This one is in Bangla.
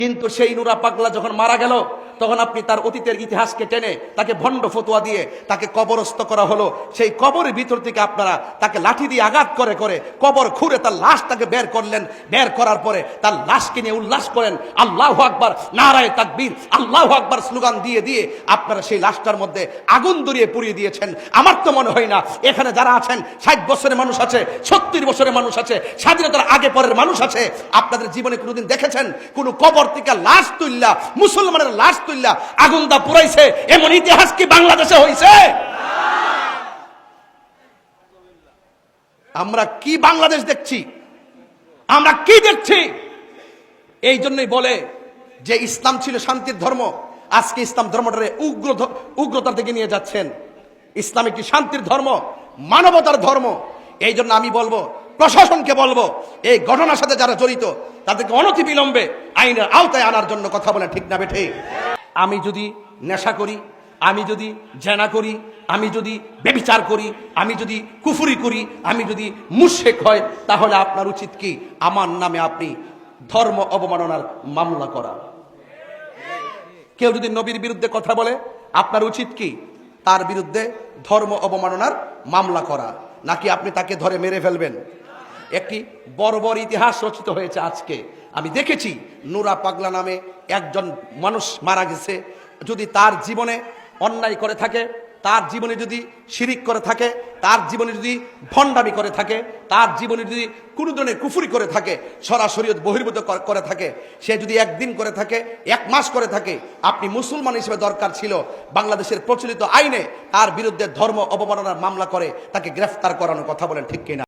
কিন্তু সেই নুরা পাগলা যখন মারা গেল তখন আপনি তার অতীতের ইতিহাসকে টেনে তাকে ভণ্ড ফতোয়া দিয়ে তাকে কবরস্থ করা হলো। সেই কবরের ভিতর থেকে আপনারা তাকে লাঠি দিয়ে আঘাত করে করে কবর খুঁড়ে তার লাশটাকে বের করলেন। বের করার পরে তার লাশকে নিয়ে উল্লাস করেন, আল্লাহু আকবার, নারায়ে তাকবীর, আল্লাহু আকবার স্লোগান দিয়ে দিয়ে আপনারা সেই লাশটার মধ্যে আগুন ধরিয়ে পুড়িয়ে দিয়েছেন। আমার তো মনে হয় না এখানে যারা আছেন 60 বছরের মানুষ আছে, 70 বছরের মানুষ আছে, স্বাধীনতার আগে পরের মানুষ আছে, আপনাদের জীবনে কোনোদিন দেখেছেন কোন কবর থেকে লাশ তুললা, মুসলমানের লাশ তুললা আগুন দা পুরাইছে? এমন ইতিহাস কি বাংলাদেশে হইছে? আমরা কি বাংলাদেশ দেখছি? আমরা কি দেখছি? এই জন্যই বলে যে ইসলাম ছিল শান্তির ধর্ম, আজকে ইসলাম ধর্মটারে উগ্রতার দিকে নিয়ে যাচ্ছেন। ইসলাম একটি শান্তির ধর্ম, মানবতার ধর্ম। এই জন্য আমি বলবো, প্রশাসনকে বলবো, এই ঘটনার সাথে যারা জড়িত তাদেরকে অনতিবিলম্বে আইনের আওতায় আনার জন্য কথা বলে, ঠিক না বেঠে? আমি যদি নেশা করি, আমি যদি জেনা করি, আমি যদি ব্যভিচার করি, আমি যদি কুফরি করি, আমি যদি মুশরিক হয়, তাহলে আপনার উচিত কি? আমার নামে আপনি ধর্ম অবমাননার মামলা করা। কেউ যদি নবীর বিরুদ্ধে কথা বলে, আপনার উচিত কি? তার বিরুদ্ধে ধর্ম অবমাননার মামলা করা, নাকি আপনি তাকে ধরে মেরে ফেলবেন? একটি বর্বর ইতিহাস রচিত হয়েছে আজকে। আমি দেখেছি নুরা পাগলা নামে একজন মানুষ মারা গেছে। যদি তার জীবনে অন্যায় করে থাকে, তার জীবনে যদি শিরিক করে থাকে, তার জীবনে যদি ভণ্ডামি করে থাকে, তার জীবনে যদি কোনো ধরনের কুফরি করে থাকে, সরাসরি বহির্ভূত করে থাকে, সে যদি একদিন করে থাকে, 1 মাস করে থাকে, আপনি মুসলমান হিসেবে দরকার ছিল বাংলাদেশের প্রচলিত আইনে তার বিরুদ্ধে ধর্ম অবমাননার মামলা করে তাকে গ্রেফতার করানোর। কথা বলেন ঠিক কিনা?